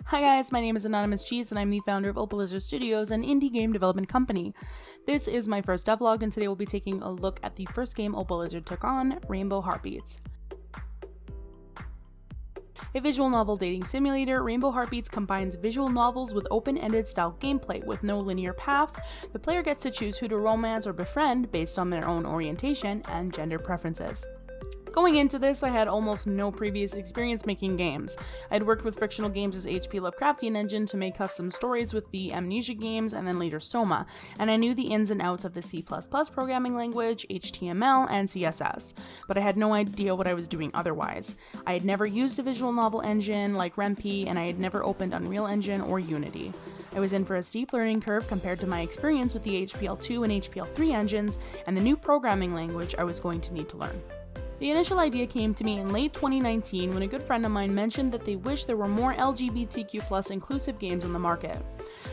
Hi guys, my name is Anonymous Cheese and I'm the founder of Opalizard Studios, an indie game development company. This is my first devlog and today we'll be taking a look at the first game Opalizard took on, Rainbow Heartbeats. A visual novel dating simulator, Rainbow Heartbeats combines visual novels with open-ended style gameplay with no linear path. The player gets to choose who to romance or befriend based on their own orientation and gender preferences. Going into this, I had almost no previous experience making games. I'd worked with Frictional Games' HP Lovecraftian engine to make custom stories with the Amnesia games and then later Soma, and I knew the ins and outs of the C++ programming language, HTML, and CSS, but I had no idea what I was doing otherwise. I had never used a visual novel engine like RenP, and I had never opened Unreal Engine or Unity. I was in for a steep learning curve compared to my experience with the HPL2 and HPL3 engines and the new programming language I was going to need to learn. The initial idea came to me in late 2019 when a good friend of mine mentioned that they wished there were more LGBTQ+ inclusive games on the market.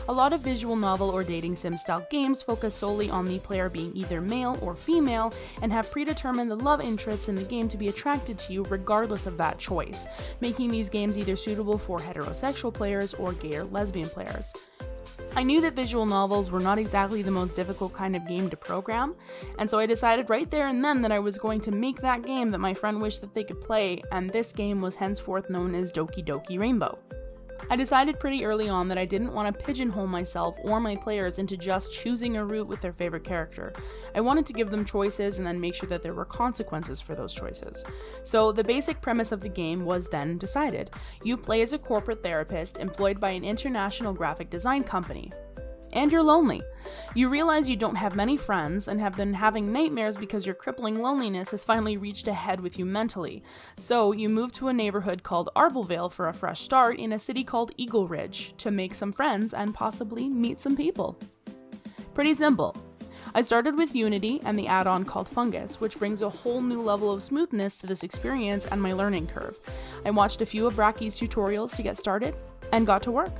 A lot of visual novel or dating sim style games focus solely on the player being either male or female and have predetermined the love interests in the game to be attracted to you regardless of that choice, making these games either suitable for heterosexual players or gay or lesbian players. I knew that visual novels were not exactly the most difficult kind of game to program, and so I decided right there and then that I was going to make that game that my friend wished that they could play, and this game was henceforth known as Doki Doki Rainbow. I decided pretty early on that I didn't want to pigeonhole myself or my players into just choosing a route with their favorite character. I wanted to give them choices and then make sure that there were consequences for those choices. So the basic premise of the game was then decided. You play as a corporate therapist employed by an international graphic design company. And you're lonely. You realize you don't have many friends and have been having nightmares because your crippling loneliness has finally reached a head with you mentally. So you move to a neighborhood called Arblevale for a fresh start in a city called Eagle Ridge to make some friends and possibly meet some people. Pretty simple. I started with Unity and the add-on called Fungus, which brings a whole new level of smoothness to this experience and my learning curve. I watched a few of Bracky's tutorials to get started and got to work.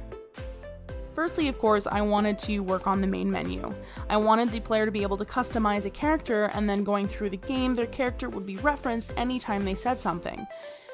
Firstly, of course, I wanted to work on the main menu. I wanted the player to be able to customize a character, and then going through the game, their character would be referenced anytime they said something.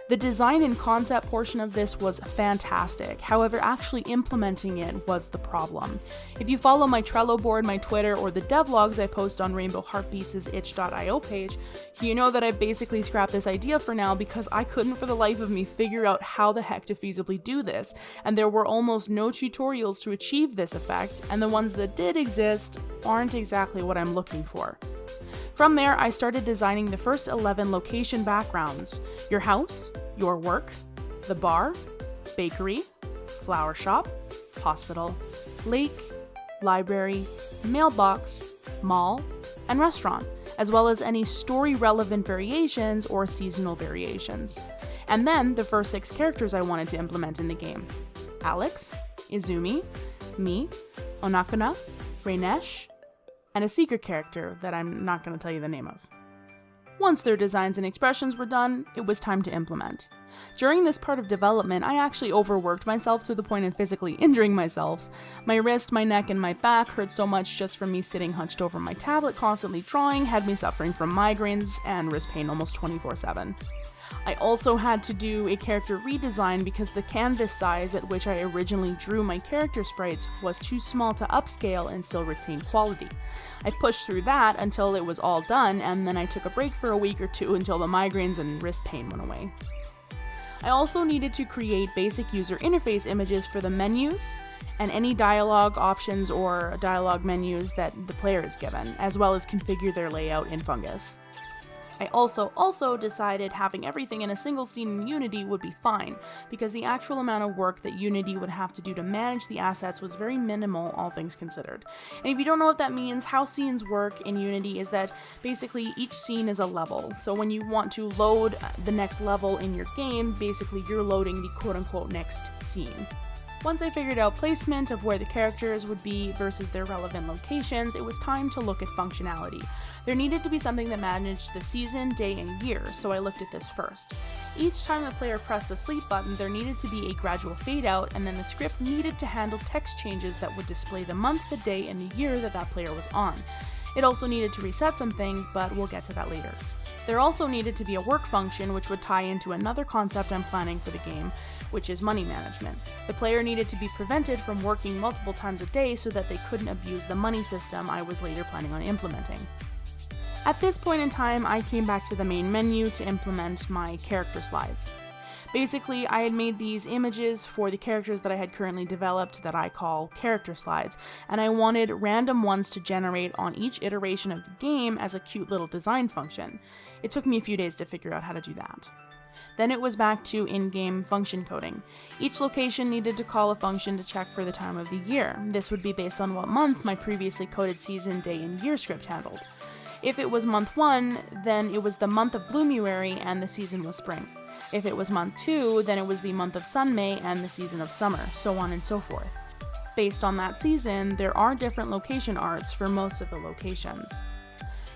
The design and concept portion of this was fantastic, however actually implementing it was the problem. If you follow my Trello board, my Twitter, or the devlogs I post on Rainbow Heartbeats' itch.io page, you know that I basically scrapped this idea for now because I couldn't for the life of me figure out how the heck to feasibly do this, and there were almost no tutorials to achieve this effect, and the ones that did exist aren't exactly what I'm looking for. From there, I started designing the first 11 location backgrounds: your house, your work, the bar, bakery, flower shop, hospital, lake, library, mailbox, mall, and restaurant, as well as any story-relevant variations or seasonal variations. And then the first 6 characters I wanted to implement in the game: Alex, Izumi, me, Onakuna, Rainesh, and a secret character that I'm not going to tell you the name of. Once their designs and expressions were done, it was time to implement. During this part of development, I actually overworked myself to the point of physically injuring myself. My wrist, my neck, and my back hurt so much just from me sitting hunched over my tablet constantly drawing, had me suffering from migraines and wrist pain almost 24/7. I also had to do a character redesign because the canvas size at which I originally drew my character sprites was too small to upscale and still retain quality. I pushed through that until it was all done, and then I took a break for a week or two until the migraines and wrist pain went away. I also needed to create basic user interface images for the menus and any dialogue options or dialogue menus that the player is given, as well as configure their layout in Fungus. I also decided having everything in a single scene in Unity would be fine, because the actual amount of work that Unity would have to do to manage the assets was very minimal, all things considered. And if you don't know what that means, how scenes work in Unity is that basically each scene is a level. So when you want to load the next level in your game, basically you're loading the quote-unquote next scene. Once I figured out placement of where the characters would be versus their relevant locations, it was time to look at functionality. There needed to be something that managed the season, day, and year, so I looked at this first. Each time the player pressed the sleep button, there needed to be a gradual fade out, and then the script needed to handle text changes that would display the month, the day, and the year that that player was on. It also needed to reset some things, but we'll get to that later. There also needed to be a work function which would tie into another concept I'm planning for the game, which is money management. The player needed to be prevented from working multiple times a day so that they couldn't abuse the money system I was later planning on implementing. At this point in time, I came back to the main menu to implement my character slides. Basically, I had made these images for the characters that I had currently developed that I call character slides, and I wanted random ones to generate on each iteration of the game as a cute little design function. It took me a few days to figure out how to do that. Then it was back to in-game function coding. Each location needed to call a function to check for the time of the year. This would be based on what month my previously coded season, day, and year script handled. If it was month 1, then it was the month of Bloomuary and the season was spring. If it was month 2, then it was the month of Sunmay and the season of summer, so on and so forth. Based on that season, there are different location arts for most of the locations.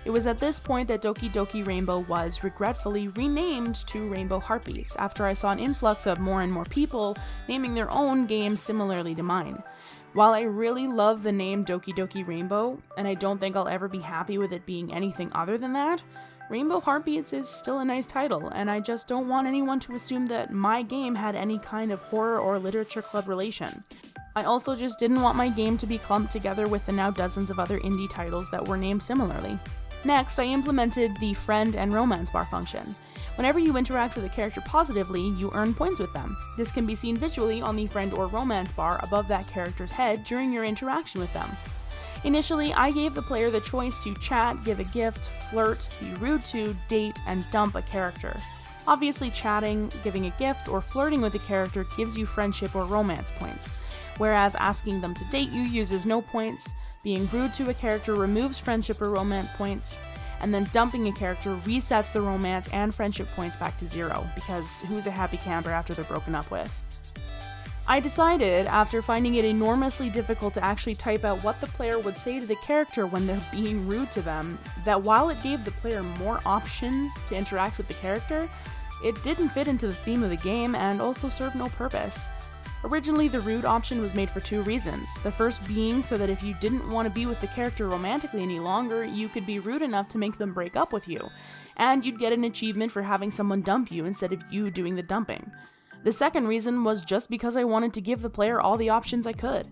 It was at this point that Doki Doki Rainbow was regretfully renamed to Rainbow Heartbeats after I saw an influx of more and more people naming their own games similarly to mine. While I really love the name Doki Doki Rainbow, and I don't think I'll ever be happy with it being anything other than that, Rainbow Heartbeats is still a nice title, and I just don't want anyone to assume that my game had any kind of horror or literature club relation. I also just didn't want my game to be clumped together with the now dozens of other indie titles that were named similarly. Next, I implemented the friend and romance bar function. Whenever you interact with a character positively, you earn points with them. This can be seen visually on the friend or romance bar above that character's head during your interaction with them. Initially, I gave the player the choice to chat, give a gift, flirt, be rude to, date, and dump a character. Obviously, chatting, giving a gift, or flirting with a character gives you friendship or romance points, whereas asking them to date you uses no points, being rude to a character removes friendship or romance points, and then dumping a character resets the romance and friendship points back to 0, because who's a happy camper after they're broken up with? I decided, after finding it enormously difficult to actually type out what the player would say to the character when they're being rude to them, that while it gave the player more options to interact with the character, it didn't fit into the theme of the game and also served no purpose. Originally, the rude option was made for 2 reasons. The first being so that if you didn't want to be with the character romantically any longer, you could be rude enough to make them break up with you, and you'd get an achievement for having someone dump you instead of you doing the dumping. The second reason was just because I wanted to give the player all the options I could.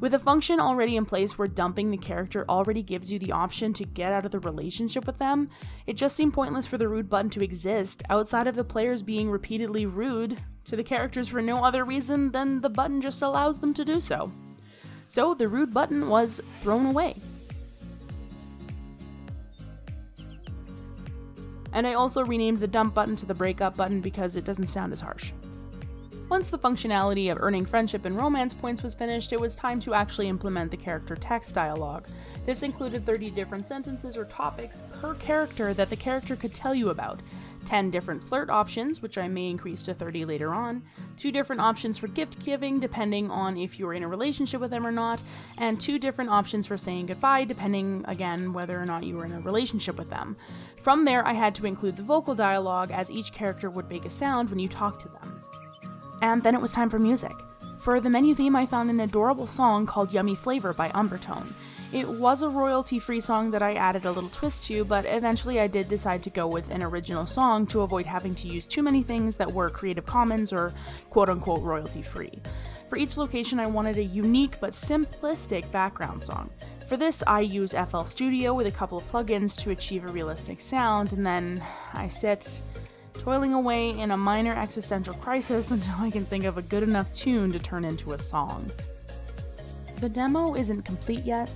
With a function already in place where dumping the character already gives you the option to get out of the relationship with them, it just seemed pointless for the rude button to exist outside of the players being repeatedly rude to the characters for no other reason than the button just allows them to do so. So the rude button was thrown away. And I also renamed the dump button to the breakup button because it doesn't sound as harsh. Once the functionality of earning friendship and romance points was finished, it was time to actually implement the character text dialogue. This included 30 different sentences or topics per character that the character could tell you about, 10 different flirt options, which I may increase to 30 later on, 2 different options for gift giving depending on if you were in a relationship with them or not, and 2 different options for saying goodbye depending, again, whether or not you were in a relationship with them. From there, I had to include the vocal dialogue as each character would make a sound when you talked to them. And then it was time for music. For the menu theme, I found an adorable song called Yummy Flavor by Umbertone. It was a royalty-free song that I added a little twist to, but eventually I did decide to go with an original song to avoid having to use too many things that were Creative Commons or quote-unquote royalty-free. For each location, I wanted a unique but simplistic background song. For this, I use FL Studio with a couple of plugins to achieve a realistic sound, and then I sit toiling away in a minor existential crisis until I can think of a good enough tune to turn into a song. The demo isn't complete yet.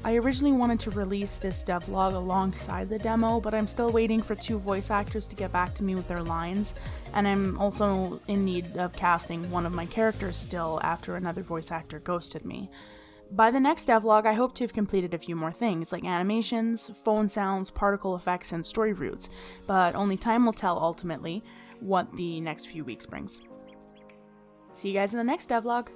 I originally wanted to release this devlog alongside the demo, but I'm still waiting for 2 voice actors to get back to me with their lines, and I'm also in need of casting one of my characters still after another voice actor ghosted me. By the next devlog, I hope to have completed a few more things, like animations, phone sounds, particle effects, and story routes, but only time will tell ultimately what the next few weeks brings. See you guys in the next devlog!